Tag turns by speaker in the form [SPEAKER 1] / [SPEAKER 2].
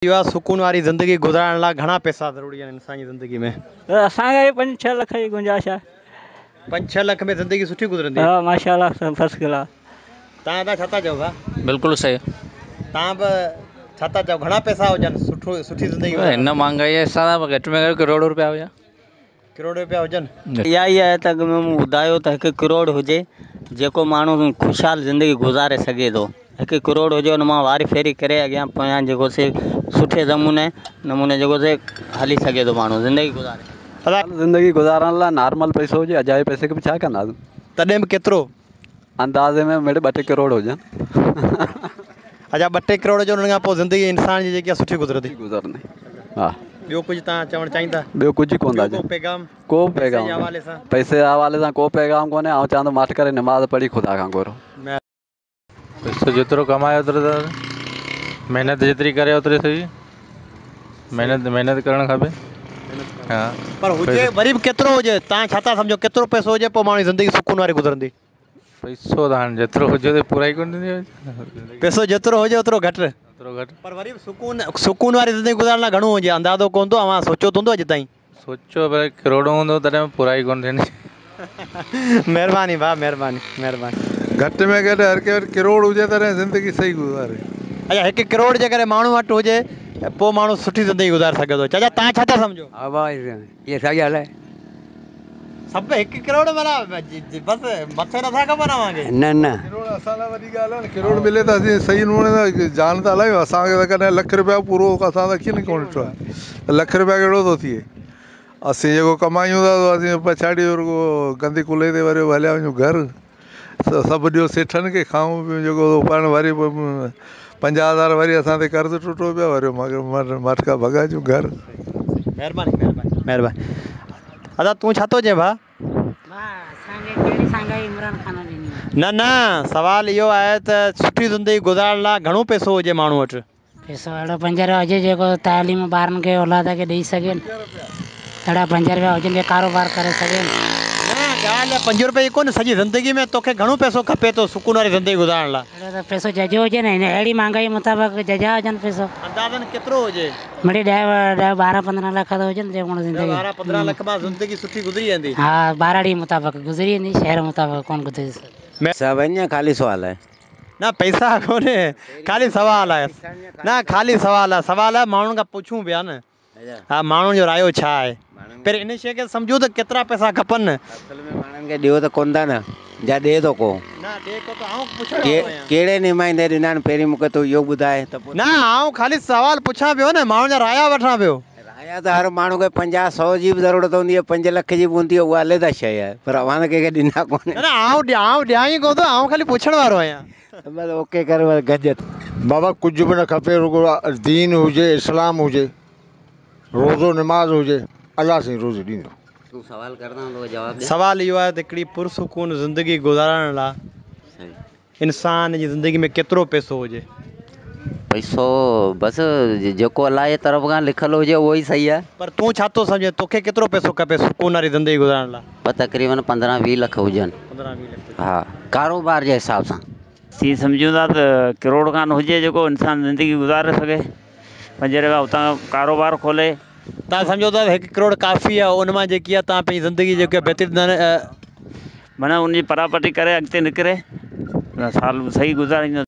[SPEAKER 1] सुकून वारी ज़िंदगी गुज़ारण लाइ घणा पैसा ज़रूरी आहिनि इंसान जी ज़िंदगी में?
[SPEAKER 2] असांखे 5-6 लख जी गुंजाइश आहे।
[SPEAKER 1] 5-6 लख में ज़िंदगी सुठी गुज़रंदी?
[SPEAKER 2] हाँ माशाल्लाह फर्स्ट क्लास।
[SPEAKER 1] तव्हां छा था चओ भाउ?
[SPEAKER 3] बिल्कुलु सही।
[SPEAKER 1] तव्हां बि छा था चओ, घणा पैसा हुजनि सुठी ज़िंदगी
[SPEAKER 3] हिन महांगाई जे हिसाब सां घटि में घटि करोड़ रुपया हुया।
[SPEAKER 1] करोड़ रुपया हुजनि?
[SPEAKER 4] इहा ई आहे त मूं ॿुधायो त 1 करोड़ हुजे जेको माण्हू ख़ुशहाल ज़िंदगी गुज़ारे सघे थो। 1 करोड़ हुजे, हुन मां वारी फेरी करे अॻियां पोयां जेको से सुठे नमूने जेको से हली सघे थो माण्हू ज़िंदगी गुज़ारे।
[SPEAKER 5] ज़िंदगी गुज़ारण लाइ नॉर्मल पैसो हुजे, अजाए पैसे खे बि छा कंदासीं?
[SPEAKER 1] तॾहिं बि केतिरो?
[SPEAKER 5] अंदाज़े में मेरे 2-3 करोड़ हुजनि।
[SPEAKER 1] अच्छा, 2-3 करोड़ हुजनि, हुन खां पोइ ज़िंदगी इंसान जी जेकी आहे सुठी गुज़रंदी?
[SPEAKER 5] हा।
[SPEAKER 1] ॿियो कुझु तव्हां चवणु चाहींदा?
[SPEAKER 5] ॿियो कुझु कोन था
[SPEAKER 1] को पैगाम?
[SPEAKER 5] को पैगाम पैसे जे हवाले सां को पैगाम कोन्हे। ऐं चवंदो मट करे नमाज़ पढ़ी ख़ुदा खां घुरो।
[SPEAKER 3] पैसो जेतिरो कमाए ओतिरो त महिनत जेतिरी करे ओतिरी सही। महिनत करणु खपे। हा,
[SPEAKER 1] पर हुजे वरी बि केतिरो हुजे? तव्हां छा था सम्झो केतिरो पैसो हुजे पोइ माण्हू जी ज़िंदगी सुकून वारी गुज़रंदी?
[SPEAKER 3] पैसो त हाणे जेतिरो हुजे त पूरा ई कोन थींदी।
[SPEAKER 1] पैसो जेतिरो हुजे ओतिरो घटि? पर वरी बि सुकून वारी ज़िंदगी गुज़ारण लाइ घणो हुजे? अंदाज़ो कोन थो, अव्हां सोचियो हूंदो अॼु ताईं?
[SPEAKER 3] सोचो पर करोड़ों हूंदो तॾहिं पूरा ई कोन थींदी।
[SPEAKER 1] महिरबानी भाउ, महिरबानी।
[SPEAKER 6] घटि में घटि हर के करोड़ हुजे तॾहिं ज़िंदगी सही गुज़ारे।
[SPEAKER 1] अच्छा, 1 करोड़ जे करे माण्हू वटि हुजे पोइ माण्हू सुठी ज़िंदगी गुज़ारे सघे थो। चाचा तव्हां छा था सम्झो?
[SPEAKER 7] हा भाई इहा सही ॻाल्हि आहे।
[SPEAKER 1] सभु 1 करोड़ माना बसि मथे नथा खपनि अव्हांखे?
[SPEAKER 7] न
[SPEAKER 6] करोड़ असां लाइ वॾी ॻाल्हि आहे न। करोड़ मिले त असीं सही नमूने सां जान था हलायूं। असांखे त कॾहिं ₹1 रुपया पूरो असां त कीअं कोन ॾिठो आहे। ₹1 रुपया कहिड़ो थो थिए? असीं जेको कमायूं था असीं पछाड़ी रुॻो गंदी कुल्हे ते वरी हलिया वञूं घर। सभु ॾियो सेठनि खे खाऊं पियूं जेको पाण वरी 50,000 वरी असां ते कर्ज़ु टुटो पियो, वरी मटका भॻाइजूं घर।
[SPEAKER 1] महिरबानी। अच्छा, तूं छा थो चए भाउ? न सवाल इहो आहे त सुठी ज़िंदगी गुज़ारण लाइ घणो पैसो हुजे माण्हू वटि?
[SPEAKER 8] पैसो अहिड़ो 5 रुपया हुजे जेको तालीम ॿारनि खे औलाद खे ॾेई सघनि। अहिड़ा 5 रुपया हुजनि जो कारोबार करे सघनि।
[SPEAKER 1] ॻाल्हि 5 रुपए जी कोन्हे, सॼी ज़िंदगी में तोखे घणो पैसो खपे थो सुकून वारी ज़िंदगी गुज़ारण लाइ?
[SPEAKER 8] अहिड़ो त पैसो जजो हुजे न, हिन अहिड़ी महांगाई मुताबिक़ जजा हुजनि पैसो।
[SPEAKER 1] अंदाज़न केतिरो हुजे?
[SPEAKER 8] मिड़ई 10-12-15 लख त हुजनि जे माण्हू ज़िंदगी।
[SPEAKER 1] 12-15 लख में ज़िंदगी सुठी गुज़री वेंदी?
[SPEAKER 8] हा, 12 मुताबिक़ गुज़री वेंदी, शहर मुताबिक़ कोन गुज़री।
[SPEAKER 4] सब अञा ख़ाली सुवाल आहे।
[SPEAKER 1] न पैसा कोन्हे, ख़ाली सवाल आहे। न ख़ाली सवाल आहे माण्हुनि खां पुछूं पिया न। हा, माण्हुनि जो रायो छा आहे? पहिरीं इन शइ खे सम्झो त केतिरा पैसा खपनि।
[SPEAKER 4] असल में माण्हुनि खे ॾियो त कोन था न, जा ॾिए थो को। कहिड़े निमाइंदे ॾिना आहिनि पहिरीं मूंखे तूं इहो ॿुधाए त?
[SPEAKER 1] न आउं ख़ाली सवाल पुछां पियो न, माण्हुनि जा राया वठां पियो।
[SPEAKER 4] राया त हर माण्हू खे 50-100 जी बि ज़रूरत हूंदी आहे, 5 लख जी बि हूंदी आहे, उहा अलॻि शइ आहे। पर अव्हां त कंहिंखे ॾिना कोन्हे।
[SPEAKER 1] न आउं ॾियां ई कोन थो, आउं ख़ाली पुछण वारो आहियां।
[SPEAKER 4] बसि ओके कर गज।
[SPEAKER 9] बाबा कुझु बि न खपे, रुगो दीन हुजे, इस्लाम हुजे, रोज़ो नमाज़ हुजे, अलाह साईं रोज़ ॾींदो।
[SPEAKER 4] तूं सवाल करदा तो जवाब दे।
[SPEAKER 1] सवाल इहो आहे त हिकिड़ी पुरसुकून ज़िंदगी गुज़ारण लाइ इंसान जी ज़िंदगी में केतिरो पैसो हुजे?
[SPEAKER 4] पैसो बसि जेको अलाह जे तरफ़ खां लिखियलु हुजे उहो ई सही आहे।
[SPEAKER 1] पर तूं छा थो सम्झे, तोखे केतिरो पैसो खपे सुकून वारी ज़िंदगी गुज़ारण लाइ?
[SPEAKER 4] तक़रीबन 15-20 लख हुजनि।
[SPEAKER 1] 15-20 लख?
[SPEAKER 4] हा, कारोबार जे हिसाब सां।
[SPEAKER 2] सी सम्झूं था त करोड़ खान हुजे जेको इंसान ज़िंदगी गुज़ारे सघे। 5 रुपया उतां कारोबार खोले।
[SPEAKER 1] तव्हां सम्झो था 1 करोड़ काफ़ी आहे, उन मां जेकी आहे तव्हां पंहिंजी ज़िंदगी जेकी आहे बहितरीन
[SPEAKER 2] माना उनजी परापटी करे अॻिते निकिरे, साल सही गुज़ारींदो।